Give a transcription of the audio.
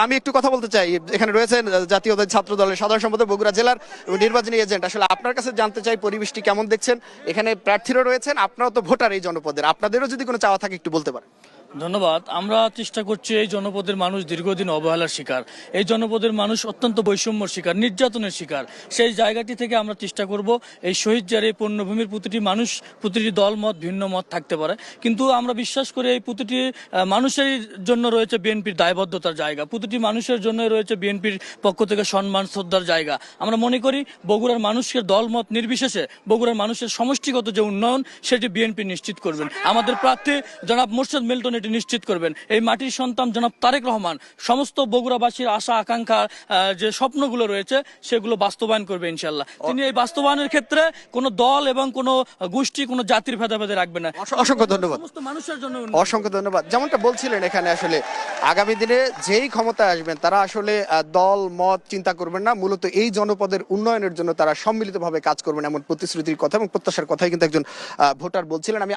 আমি একটু কথা বলতে চাই, এখানে রয়েছেন জাতীয় ছাত্র দলের সাধারণ সম্পাদক বগুড়া জেলার নির্বাচনী এজেন্ট। আসলে আপনার কাছে জানতে চাই পরিবেশটি কেমন দেখছেন? এখানে প্রার্থীরা রয়েছেন, আপনারাও তো ভোটার এই জনপদের, আপনাদেরও যদি কোনো চাওয়া থাকে একটু বলতে পারেন। ধন্যবাদ। আমরা চেষ্টা করছি, এই জনপদের মানুষ দীর্ঘদিন অবহেলার শিকার, এই জনপদের মানুষ অত্যন্ত বৈষম্যর শিকার, নির্যাতনের শিকার। সেই জায়গাটি থেকে আমরা চেষ্টা করব এই শহীদ জারে পূর্ণভূমির প্রতিটি মানুষ, প্রতিটি দল মত ভিন্ন মত থাকতে পারে, কিন্তু আমরা বিশ্বাস করি এই প্রতিটি মানুষের জন্য রয়েছে বিএনপির দায়বদ্ধতার জায়গা, প্রতিটি মানুষের জন্য রয়েছে বিএনপির পক্ষ থেকে সম্মান শ্রদ্ধার জায়গা। আমরা মনে করি বগুড়ার মানুষের দলমত নির্বিশেষে বগুড়ার মানুষের সমষ্টিগত যে উন্নয়ন সেটি বিএনপি নিশ্চিত করবেন। আমাদের প্রার্থী জনাব মোর্শেদ মিল্টন এটি নিশ্চিত করবেন। এই মাটির সন্তান জনাব তারেক রহমান সমস্ত বগুড়াবাসীর আশা আকাঙ্ক্ষা, যে স্বপ্নগুলো রয়েছে সেগুলো বাস্তবায়ন করবে ইনশাল্লাহ। তিনি এই বাস্তবায়নের ক্ষেত্রে কোনো দল এবং কোনো গোষ্ঠী, কোনো জাতির ভেদাভেদে রাখবে না। অসংখ্য ধন্যবাদ। সমস্ত মানুষের জন্য অসংখ্য ধন্যবাদ। যেমনটা বলছিলেন, এখানে আসলে আগামী দিনে যেই ক্ষমতায় আসবেন তারা আসলে দল মত চিন্তা করবেন না, মূলত এই জনপদের উন্নয়নের জন্য তারা সম্মিলিতভাবে কাজ করবেন, এমন প্রতিশ্রুতির কথা এবং প্রত্যাশার কথাই কিন্তু একজন ভোটার বলছিলেন। আমি